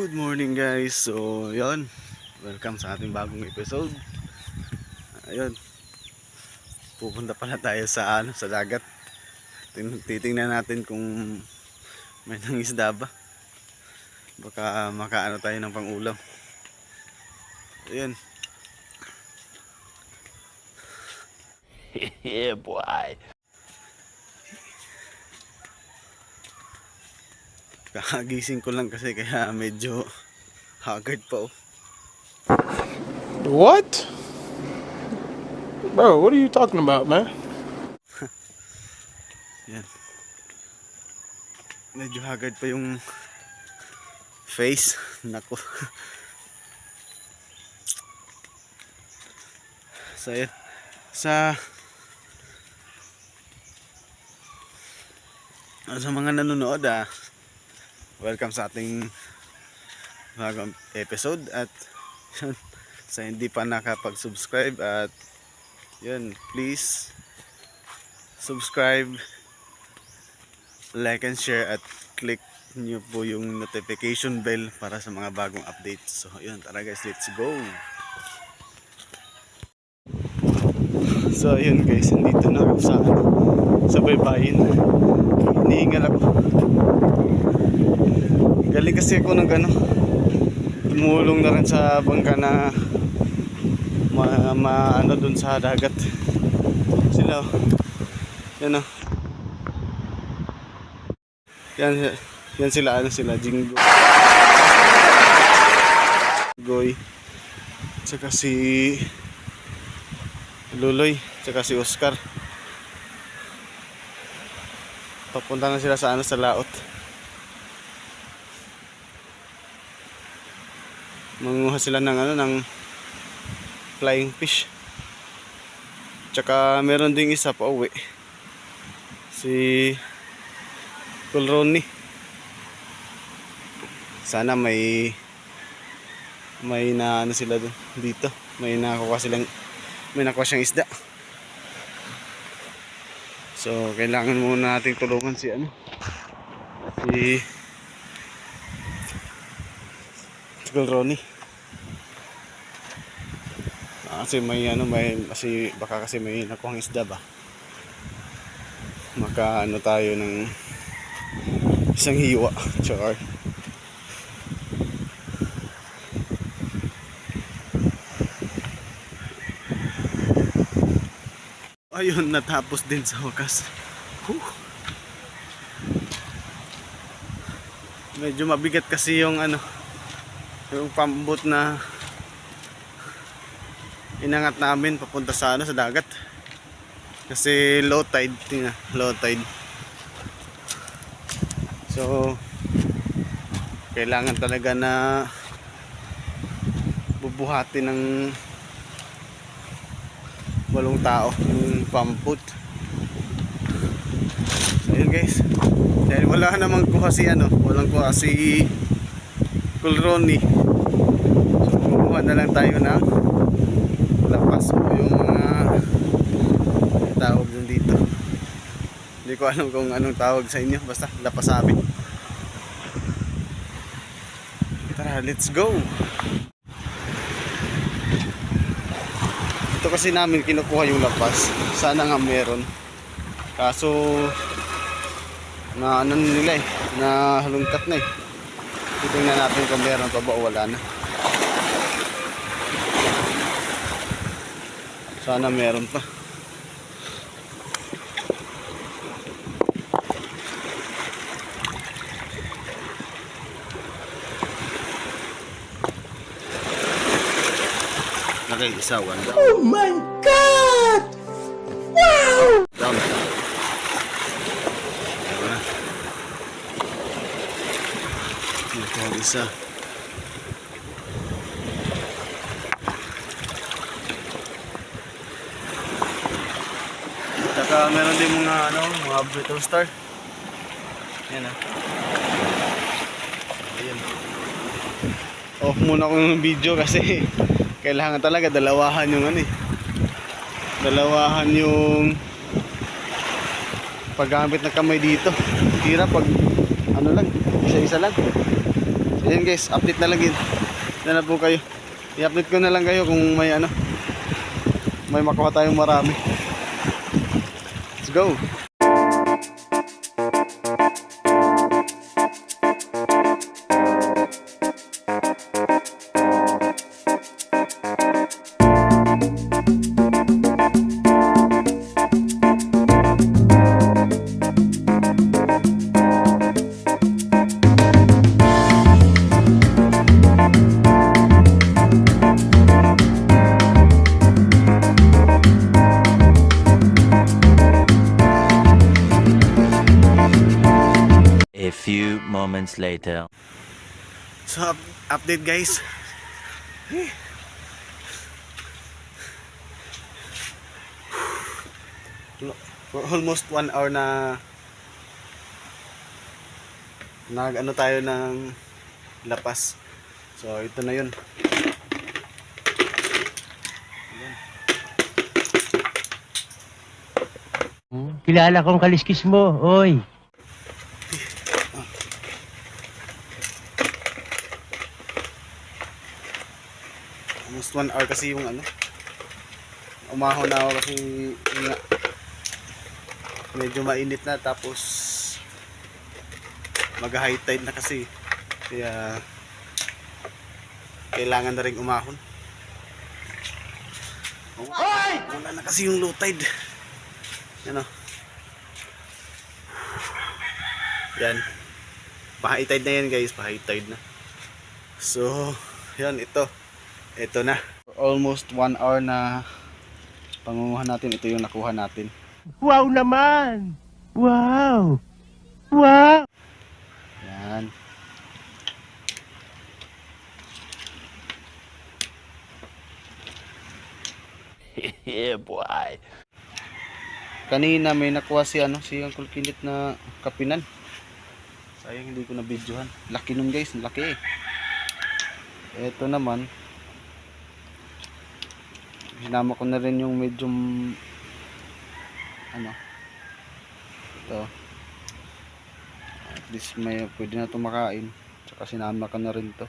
Good morning guys. So, yon. Welcome sa ating bagong episode. Ayun. Pupunta pala tayo sa dagat. Titingnan natin kung may nangisda ba. Baka makaano tayo ng pangulam. Ayun. Yeah, boy. Kakagising ko lang kasi kaya medyo haggard pa oh. What? Bro, what are you talking about, man? Yan. Medyo haggard pa yung face. Nako. So yun. Sa mga nanonood welcome sa ating bagong episode at sa hindi pa nakapag-subscribe at yun, please subscribe, like and share at click nyo po yung notification bell para sa mga bagong updates. So yun, tara guys, let's go. So yun guys, nandito na ako sa baybayin. Hinihingal ako. Galing kasi ako ng tumulong na rin sa bangka na ano dun sa dagat. Sila yan yan sila Jingo, Goy, tsaka si Luloy, tsaka si Oscar. Papunta na sila sa laot. Manguha sila ng flying fish. Tsaka meron ding isa pa uwi. Si Kulroni. Sana may na sila dito. May nakuha siyang isda. So kailangan muna nating tulungan si Kulroni. Kasi baka may nakuhang isda ba. Makaano tayo ng isang hiwa. Char. Ayun, natapos din sa wakas. Medyo mabigat kasi yung pambot na inangat namin papunta sa dagat. Kasi low tide, low tide. So kailangan talaga na bubuhati ng 8 tao yung pamput. So yun guys, dahil wala namang kuha walang kuha si Kulroni, so kumuha na lang tayo ng lapas o yung mga tawag dito. Hindi ko alam kung anong tawag sa inyo, basta lapasabi. Tara, let's go. Ito kasi namin kinukuha yung lapas. Sana nga meron. Kaso na nila na halungkat na Titingnan natin kung meron pa ba o wala na. Sana meron pa. Isa, one down. Oh my God! Wow! Down. Ito ang isa. Saka meron din mga Brito Star. Yan Ayan. Off muna ko yung video kasi kailangan talaga dalawahan yung dalawahan yung paggamit ng kamay dito. Hirap pag lang, isa-isa lang. Ayan guys, update na lang yun. Na po kayo. I-update ko na lang kayo kung may ano, may makuha tayong marami. Let's go. A few moments later. So update guys. For almost 1 hour na nag-ano tayo ng lapas. So ito na yun. Kilala kong kaliskis mo, oy. Almost 1 hour kasi yung ano. Umahon na ako kasi yun nga, medyo mainit na, tapos mag high tide na kasi. Kaya kailangan na rin umahon. Wala na kasi yung low tide. Yan o. Yan. Pa-high tide na yan guys. Pa-high tide na. So, yan ito. Ito na. Almost 1 hour na pangunguhan natin. Ito yung nakuha natin. Wow naman! Wow! Wow! Yan. Yeah, boy. Kanina may nakuha si ano, si Uncle Kinit na kapinan. Sayang hindi ko na videohan. Laki nun guys, laki eh. Ito naman, hinama ko na rin yung medyo ano, ito. At least may pwede na ito makain. Tsaka sinama ko na rin to.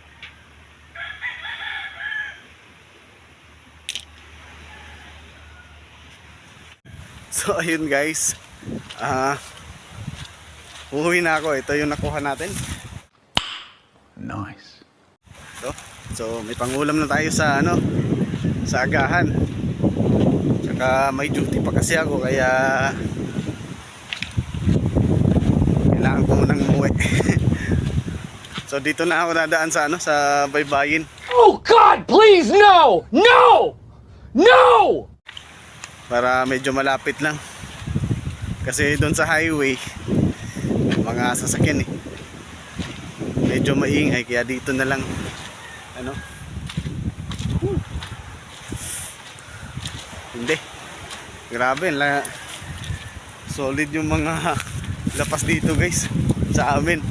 So ayun guys, uuwi na ako. Ito yung nakuha natin. Nice. So may pangulam na tayo sa ano, sa agahan. Tsaka may duty pa kasi ako, kaya kailangan ko munang umuwi. So dito na ako dadaan sa ano, sa baybayin. Oh God, please, no! No! No! Para medyo malapit lang. Kasi doon sa highway may mga sasakyan eh. Medyo maingay, kaya dito na lang ano. Hindi. Grabe, solid yung mga lapas dito guys sa amin.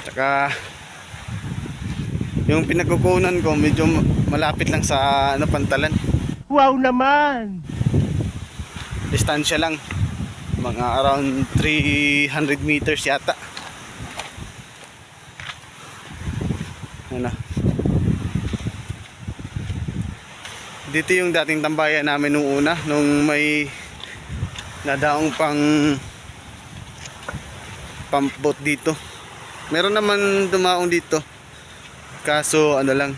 Tsaka yung pinagkukunan ko medyo malapit lang sa ano, Pantalan. Wow naman! Distansya lang, mga around 300 meters yata. Ano, dito yung dating tambayan namin nung una, nung may nadaong pump boat dito. Meron naman dumaong dito, kaso ano lang,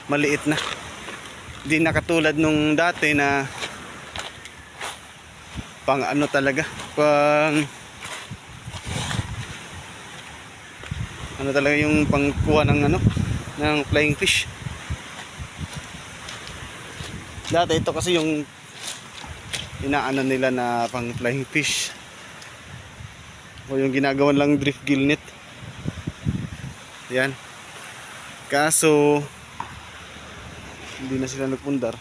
maliit na. Di na katulad nung dati na pang ano talaga, pang ano talaga, yung pangkuha ng ano, ng flying fish. Dati ito kasi yung inaano nila na pang flying fish, o yung ginagawan lang drift gill net. Yan. Kaso hindi na sila nagpundar,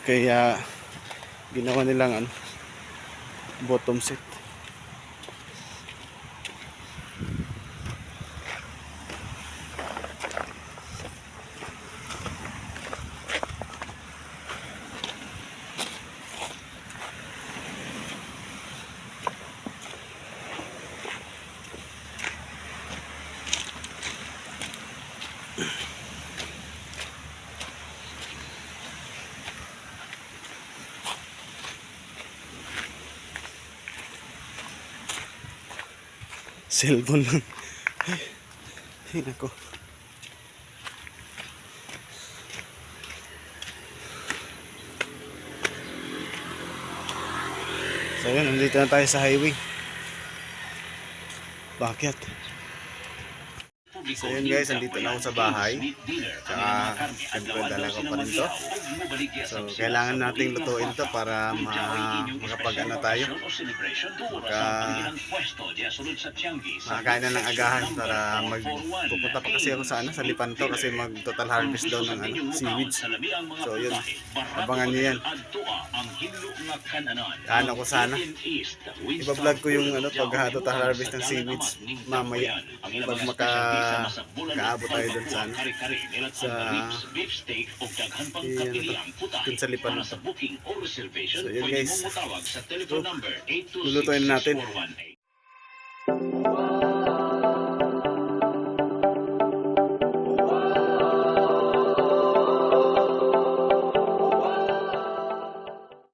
kaya ginawa nilang ano, bottom set. Cellphone lang. Ay, nako. So yun, nandito na tayo sa highway. Bakit? So yun guys, nandito na ako sa bahay. Tsaka, siyempre dala ko pa rin to. So, kailangan nating lutuin to para makapag ano tayo. Makakain na ng agahan para pupunta pa kasi ako sa ano, sa Lipanto kasi mag total harvest daw ng ano, seaweeds. So yun, abangan nyo yan. Ano ko sana. Iba-vlog ko yung ano, pag total harvest ng seaweeds mamaya. Pag makaabot tayo dun sa ano, sa dun sa Lipanto. So yun guys, lulutuin natin.